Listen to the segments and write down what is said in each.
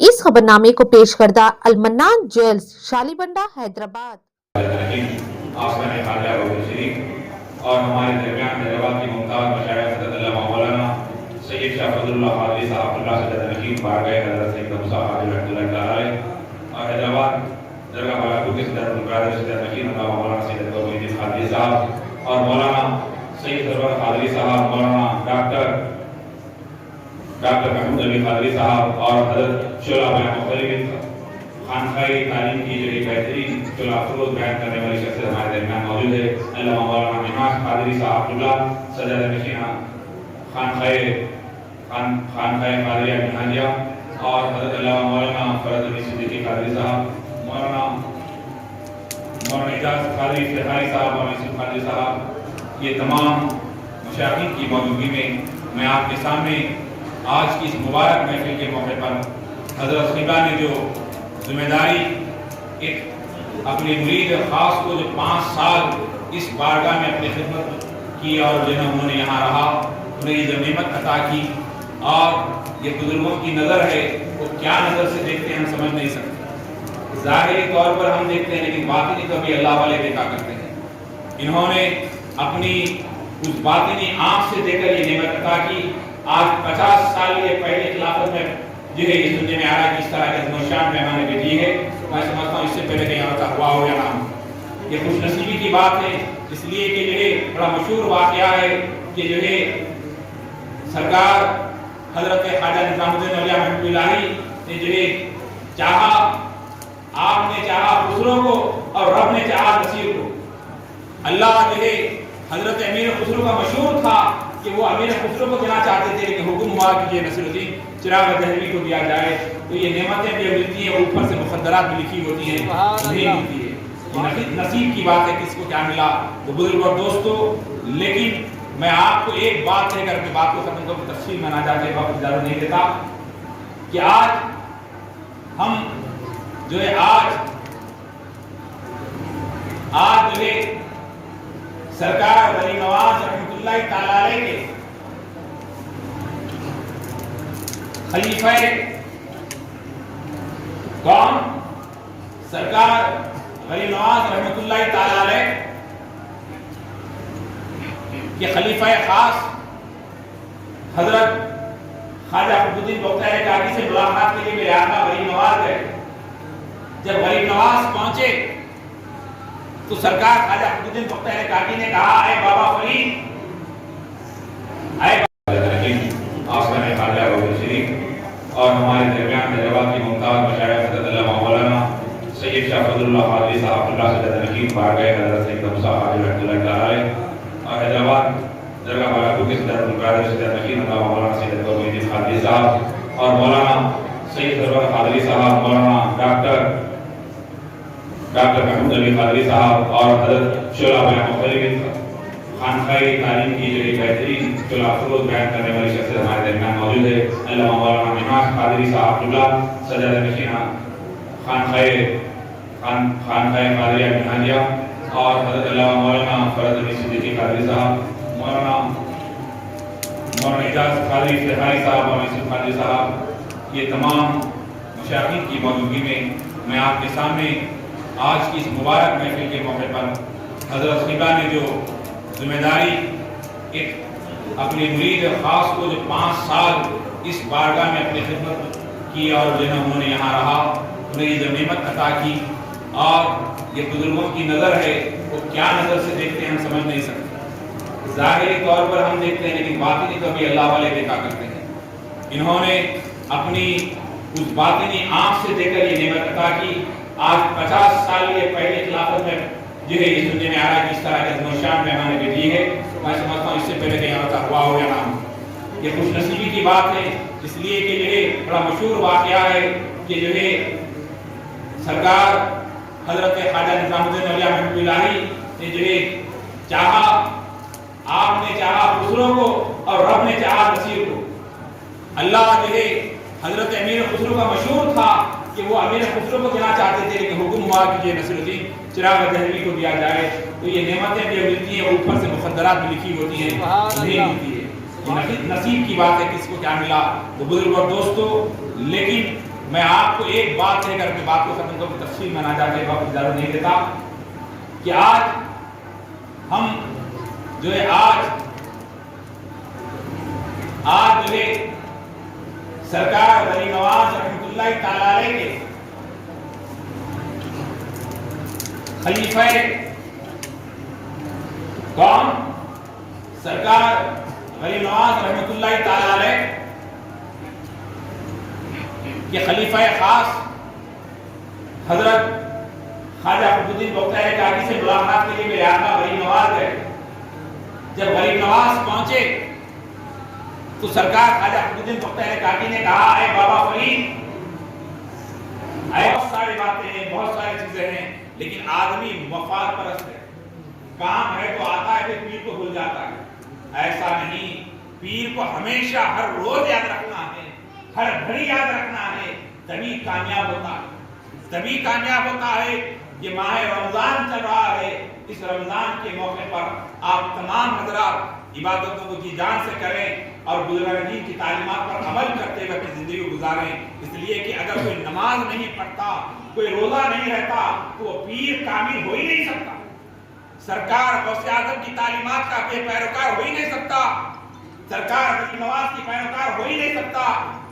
इस खबरनामे को पेश करदा अलमन्नान ज्वेल्स शालीबंडा हैदराबाद। और हमारे दरमियान हैदराबाद की मुमताज़ मशाइख हज़रत अल्लामा मौलाना सैयद शाह फज़लुल्लाह क़ादरी साहब सदर नशीद बारगाह हज़रत सैयद मूसा क़ादरी रहमतुल्लाह तआला अलैह और हैदराबाद दरगाह बालापुर के सदर मुक़र्रर सदर नशीद अल्लामा मौलाना सैयद क़ादरी क़ादरी साहब और मौलाना सैयद सरवर क़ादरी साहब, मौलाना डॉक्टर महमूद अली क़ादरी साहब और हज़रत शोला बयान मुख्तलिफ खानकाई तालीम की जो एक बेहतरीन शोला अफरोज़ बयान करने वाली शख्सियत हमारे दरमियान मौजूद है। अल्लामा मौलाना निमास क़ादरी साहब सदर नशीन खानकाई क़ादरिया मिनहाजिया और हज़रत अल्लामा मौलाना फ़रज़ अली सिद्दीक़ी क़ादरी साहब, मौलाना इजाज़ क़ादरी इफ्तिखारी साहब, मौलाना यूसुफ क़ादरी साहब, ये तमाम मशाइख़ की मौजूदगी में मैं आपके सामने आज की इस मुबारक महफिल के मौके पर हज़रत ख़िबा ने जो जिम्मेदारी एक अपने मुरीद ख़ास को जो 5 साल इस बारगाह में अपनी खिदमत की और जो है उन्होंने यहाँ रहा, उन्हें ये जो नेमत अता की और ये बुजुर्गों की नज़र है वो क्या नज़र से देखते हैं हम समझ नहीं सकते। ज़ाहिरी तौर पर हम देखते हैं लेकिन बातिनी तो भी अल्लाह वाले देखा करते हैं। इन्होंने अपनी उस बातिनी आँख से देखकर ये नेमत अता की। आज 50 साल के पहले खिलाफत में जो है ये सुनने में आ रहा है कि इस तरह के नौशान पैमाने पे दी है। मैं समझता हूँ इससे पहले कहीं और हुआ हो या ना, ये खुशनसीबी की बात है, इसलिए कि जो है बड़ा मशहूर वाक़या है कि जो है सरकार हजरत ख्वाजा निज़ामुद्दीन औलिया रहमतुल्लाहि ने जो है चाहा, आपने चाहा खुसरो को और रब ने चाहा नसीर को। अल्लाह जो है हजरत अमीर खुसरो का मशहूर था कि वो अमीर खुसरो को देना चाहते थे लेकिन हुक्म हुआ कि ये नसीरुद्दीन चिराग दहलवी को दिया जाए। तो ये नेमतें भी मिलती हैं, ऊपर से मुखद्दरात भी लिखी होती हैं, नहीं मिलती है। नसीब की बात है किसको क्या मिला। तो बुजुर्ग और दोस्तों, लेकिन मैं आपको एक बात कह करके बात को खत्म करूँ, तफसील में ना जाके वक्त इजाजत नहीं देता कि आज हम जो है आज जो है सरकार वली नवाज रहमतुल्लाहि तआला अलैह के खलीफा कौन, सरकार वली नवाज रहमतुल्लाहि तआला अलैह के खलीफा खास हजरत ख्वाजा फखरुद्दीन बख्तियार काकी से मुलाकात के लिए मेरे आका वली नवाज गए। जब वली नवाज पहुंचे तो सरकार ख्वाजा फखरुद्दीन बख्तियार काकी ने कहा, अरे बाबा फरीद, और हमारे दरमियान हैदराबाद की मुमताज़ मशाइख हज़रत अल्लामा मौलाना सैयद शाह फज़लुल्लाह क़ादरी साहब सदर नशीद बारगाह हज़रत सैयद मूसा क़ादरी रहमतुल्लाह तआला अलैह और हैदराबाद दरगाह बालापुर के सदर मुक़र्रर सदर नशीद अल्लामा मौलाना सैयद क़ादरी साहब और मौलाना सैयद सरवर क़ादरी साहब, मौलाना डॉक्टर महमूद अली क़ादरी साहब और हज़रत शोला बयान मुख्तलिफ खानकाई तालीम की जो एक बेहतरीन शोला अफरोज़ बयान करने वाली शख्सियत हमारे दरमियान मौजूद है। अल्लामा मौलाना निमास क़ादरी साहब सदर नशीन खानकाई क़ादरिया मिनहाजिया और हज़रत अल्लामा मौलाना फ़रज़ अली सिद्दीक़ी क़ादरी साहब, मौलाना इजाज़ क़ादरी इफ्तिखारी साहब, मौलाना यूसुफ क़ादरी साहब, ये तमाम मशाइख़ की मौजूदगी में मैं आपके सामने आज की इस मुबारक महफिल के मौके पर हज़रत ख़िबा ने जो जिम्मेदारी एक अपने मुरीद ख़ास को जो 5 साल इस बारगाह में अपनी खिदमत की और जो है उन्होंने यहाँ रहा, उन्हें ये जो नेमत अता की और ये बुजुर्गों की नज़र है वो क्या नज़र से देखते हैं हम समझ नहीं सकते। ज़ाहिरी तौर पर हम देखते हैं लेकिन बातिनी तो भी अल्लाह वाले देखा करते हैं। इन्होंने अपनी उस बातिनी आँख से देखकर ये नेमत अता की। आज 50 साल के पहले खिलाफत में जो है ये सुनने में आ रहा है कि इस तरह के नौशान पैमाने पे दी है। मैं समझता हूँ इससे पहले कहीं और हुआ हो या ना, ये खुशनसीबी की बात है, इसलिए कि जो है बड़ा मशहूर वाक़या है कि जो है सरकार हजरत ख्वाजा निज़ामुद्दीन औलिया रहमतुल्लाहि ने जो है चाहा, आपने चाहा खुसरो को और रब ने चाहा नसीर को। अल्लाह जो है हजरत अमीर खुसरो का मशहूर था कि वो अमीर खुसरो को देना चाहते थे लेकिन हुक्म हुआ कि ये नसीरुद्दीन चिराग दहलवी को दिया जाए। तो ये नेमतें भी मिलती हैं, ऊपर से मुखद्दरात भी लिखी होती हैं, नहीं मिलती है। नसीब की बात है किसको क्या मिला। तो बुजुर्ग और दोस्तों, लेकिन میں آپ کو ایک بات کہہ کر کے بات کو ختم کروں، تفصیل میں نہ جاتے وقت اجازت نہیں دیتا، کہ آج ہم جو ہے آج جو ہے سرکار ولی نواز رحمۃ اللہ تعالی علیہ کے خلیفہ کون؟ سرکار ولی نواز رحمۃ اللہ تعالی علیہ کہ خلیفہ خاص حضرت خواجہ قطب الدین بختیار کاکی سے ملاقات کے لیے میرے آقا ولی نواز گئے۔ جب ولی نواز پہنچے تو سرکار خواجہ قطب الدین بختیار کاکی نے کہا، اے بابا فرید، بہت ساری باتیں ہیں، بہت ساری چیزیں ہیں، لیکن آدمی مفاد پرست ہے، کام ہے تو آتا ہے پھر پیر کو بھول جاتا ہے۔ ایسا نہیں، پیر کو ہمیشہ ہر روز یاد رکھنا ہے، ہر گھڑی یاد رکھنا ہے، تبھی کامیاب ہوتا ہے، تبھی کامیاب ہوتا ہے۔ یہ ماہ رمضان چل رہا ہے، اس رمضان کے موقع پر آپ تمام حضرات عبادتوں کو جی جان سے کریں اور بزرگان دین کی تعلیمات پر عمل کرتے ہوئے اپنی زندگی گزاریں، اس لیے کہ اگر کوئی نماز نہیں پڑھتا، کوئی روزہ نہیں رہتا تو وہ پیر کامل ہو ہی نہیں سکتا، سرکار غوث اعظم کی تعلیمات کا پیروکار ہو ہی نہیں سکتا، سرکار ولی نواز کی پیروکار ہو ہی نہیں سکتا۔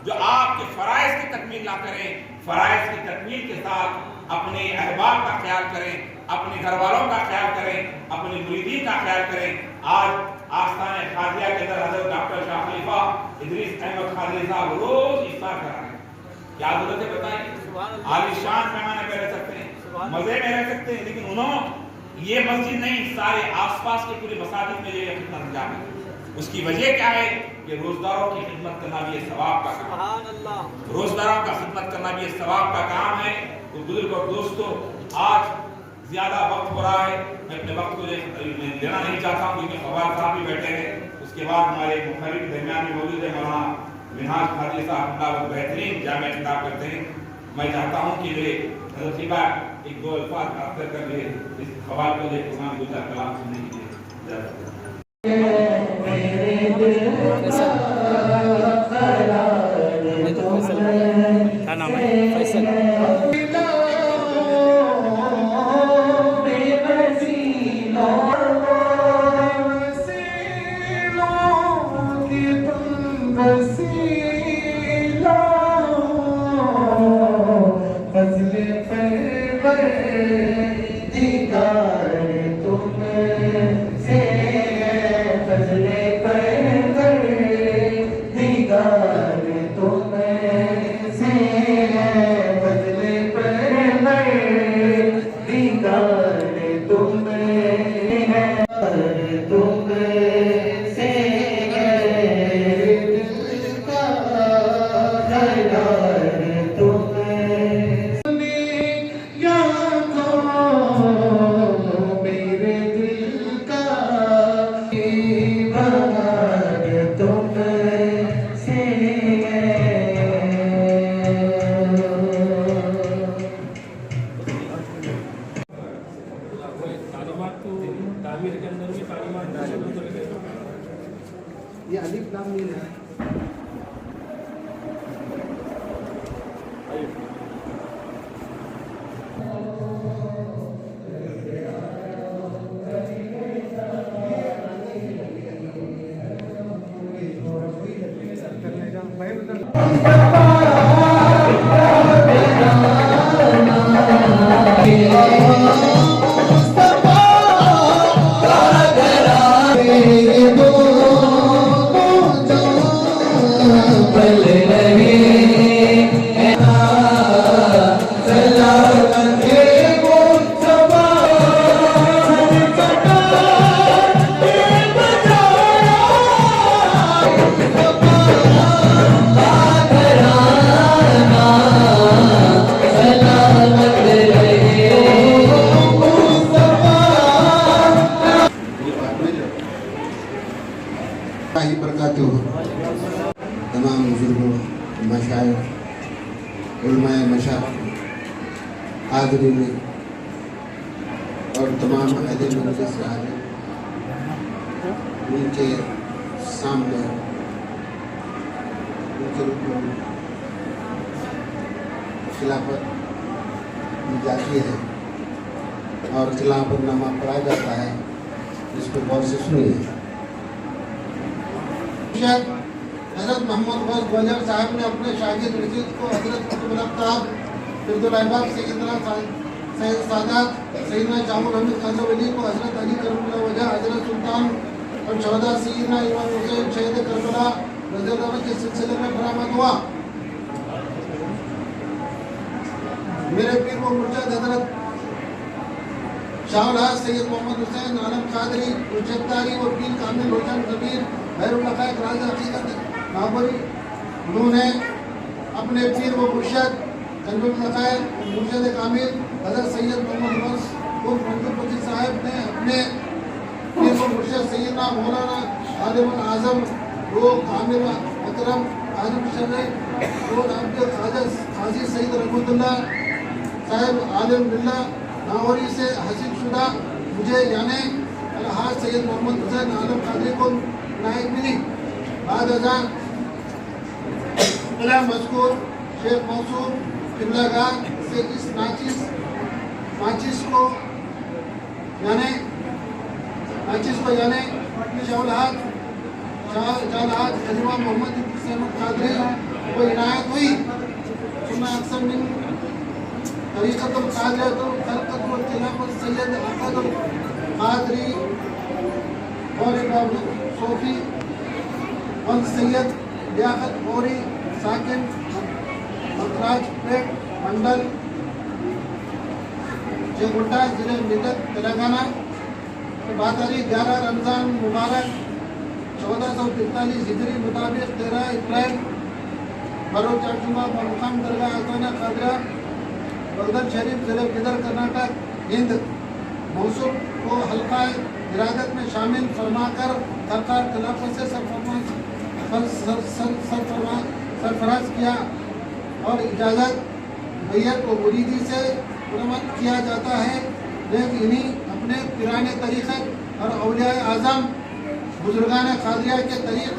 جو آپ کے فرائض کی تکمیل نہ کریں، فرائض کی تکمیل کے ساتھ اپنے احباب کا خیال کریں، اپنے گھر والوں کا خیال کریں، اپنے مریدین کا خیال کریں۔ آج آستانہ خواجہ کے اندر حضرت ڈاکٹر شاہ خلیفہ ادریس احمد خادری صاحب روز افطار کرا رہے ہیں، کیا ضرورت ہے بتائیں؟ عالی شان پیمانے پہ رہ سکتے ہیں، مزے میں رہ سکتے ہیں، لیکن انہوں یہ مسجد نہیں، سارے آس پاس کے پورے مساجد میں یہ خدمت انجام ہے۔ اس کی وجہ کیا ہے؟ کہ روزداروں کی خدمت کرنا بھی یہ ثواب کا کام ہے، روزداروں کا خدمت کرنا بھی یہ ثواب کا کام ہے۔ تو بزرگ اور دوستو، آج زیادہ وقت ہو رہا ہے، میں اپنے وقت کو لینا نہیں چاہتا ہوں کیونکہ خبر صاحب بھی بیٹھے ہیں، اس کے بعد ہمارے مخرج درمیان میں موجود ہے مولانا منہاج خادری صاحب، اللہ وہ بہترین جامع خطاب کرتے ہیں۔ میں چاہتا ہوں کہ حضرت خلیفہ ایک دو الفاظ اثر کر لے، اس خبر کو دیکھ قرآن گزار کلام سننے کے لیے اجازت دیں۔ کیا نام ہے؟ فیصل۔ یہ الف لام میم ہے۔ تمام بزرگوں، مشائخ، علماء مشائخ، حاضرین اور تمام اہل مجلس والے، ان کے سامنے ان کے رکوع खिलाफत दी जाती है और खिलाफतनामा पढ़ा जाता है, इसको गौर से सुनिए। हज़रत मोहम्मद गौस ग्वालियर साहब ने अपने शागिर्द रशीद को हज़रत कुतुब अफ्ताब फिरदुल अहबाब सैयदना सैयद सादात सैयदना जामुल हमीद खान वली को हज़रत अली करमुल्लाह वजह हज़रत सुल्तान और शहदा सैयदना इमाम हुसैन शहीद करबला रज़ियल्लाहु अन्हु के सिलसिले में बरामद हुआ। मेरे पीर व मुर्शिद हज़रत शाहउलहाज सैयद मोहम्मद हुसैन आलम कादरी मुर्शिदारी व पीर कामिल रोशन कबीर खैरुल्लखाइक राज हकीकत नागौरी, उन्होंने अपने पीर व मुर्शिद कंजुल लखाइक मुर्शिद कामिल हज़रत सैयद मोहम्मद गौस उर्फ मंजूर बख्शी साहब ने अपने पीर व मुर्शिद सैयदना मौलाना आलिमुल आज़म वो कामिल अकरम आलिम शरई और अब्दुल काजी सईद रहमतुल्लाह साहब आलिम बिल्ला नागौरी से हासिल शुदा मुझे यानी अलहाज सैयद मोहम्मद हुसैन आलम कादरी को नायब मिली। बाद अज़ां मज़कूर शेख मौसूफ किबलागाह से इस नाचिस को यानी शाहउलहाज खलीफा मोहम्मद हुसैन कादरी को इनायत हुई। सुन्ना अक्सर मिन तरीक़तुल कादरियतुल खिलाफत व खिलाफत सैयद अक़दुल कादरी और बाबू सोफी वन सैयद लियाकत मौरी साकिन मकराज पेट मंडल जेगुंडा जिले मेदक तेलंगाना। बात आ रही 11 रमज़ान मुबारक 1443 हिजरी मुताबिक 13 अप्रैल बरोज चारजुमा बमुकाम दरगाह आज़ाना कादरा बगदाद शरीफ जिले बिदर कर्नाटक हिंद मौसूफ को हल्का इरादत में शामिल फरमाकर सरकार खिलाफत से सरफराज किया और इजाज़त बैयत व मुरीदी से मुनम्मत किया जाता है। लेकिन इन्हीं अपने पुराने तरीक़त और औलिया आज़म बुजुर्गान कादरिया के तरीक़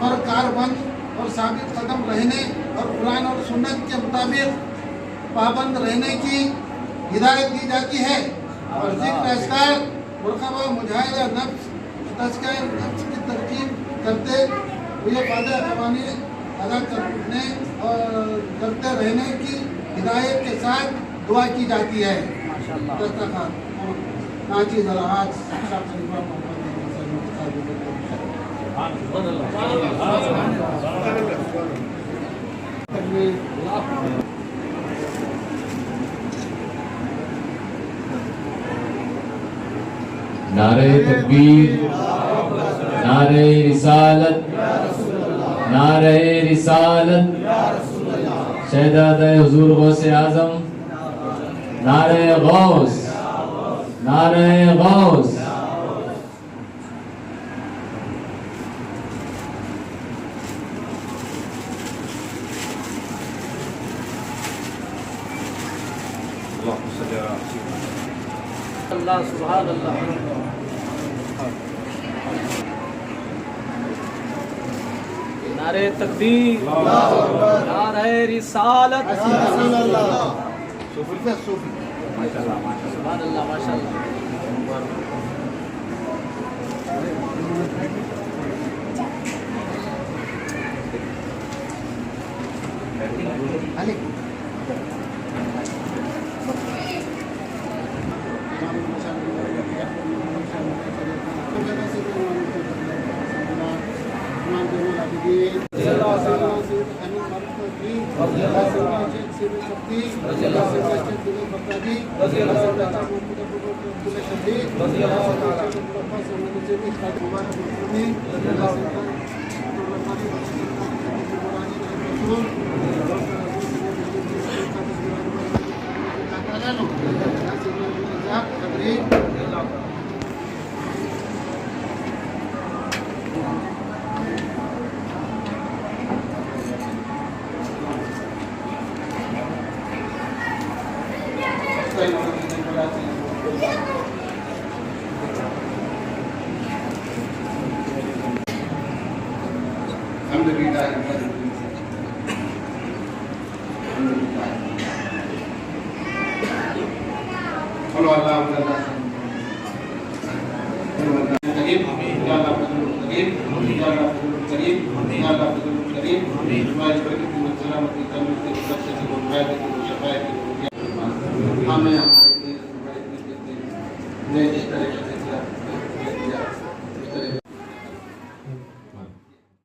पर कारबंद और साबित कदम रहने और कुरान और सुन्नत के मुताबिक पाबंद रहने की हिदायत दी जाती है और ज़िक्र अस्कार मुराक़बा मुजाहिदा नफ्स तज़किया नफ्स की तरकीब करते हुए फ़ायदा क़वानीन अदा करते रहने की हिदायत के साथ दुआ की जाती है। नाचिज़ अलहाज शाह खलीफा नारे तकबीर, नारे रिसालत, नारे रिसालत, शहदाद हुजूर गौसे आज़म, नारे गौस, नारे गौस। अल्लाह सुभान अल्लाह। नारे तकबीर, नारे रिसालत, सुभान अल्लाह माशाअल्लाह। अल्हम्दुलिल्लाह। बोलो अल्लाह करीम या अल्लाह करीम या अल्लाह करीम या अल्लाह करीम हमारे बरकत की सलामती तंदुरुस्ती की बरकत की हिदायत की शफायत की हमें हमारे ने जिस तरह से किया इस तरह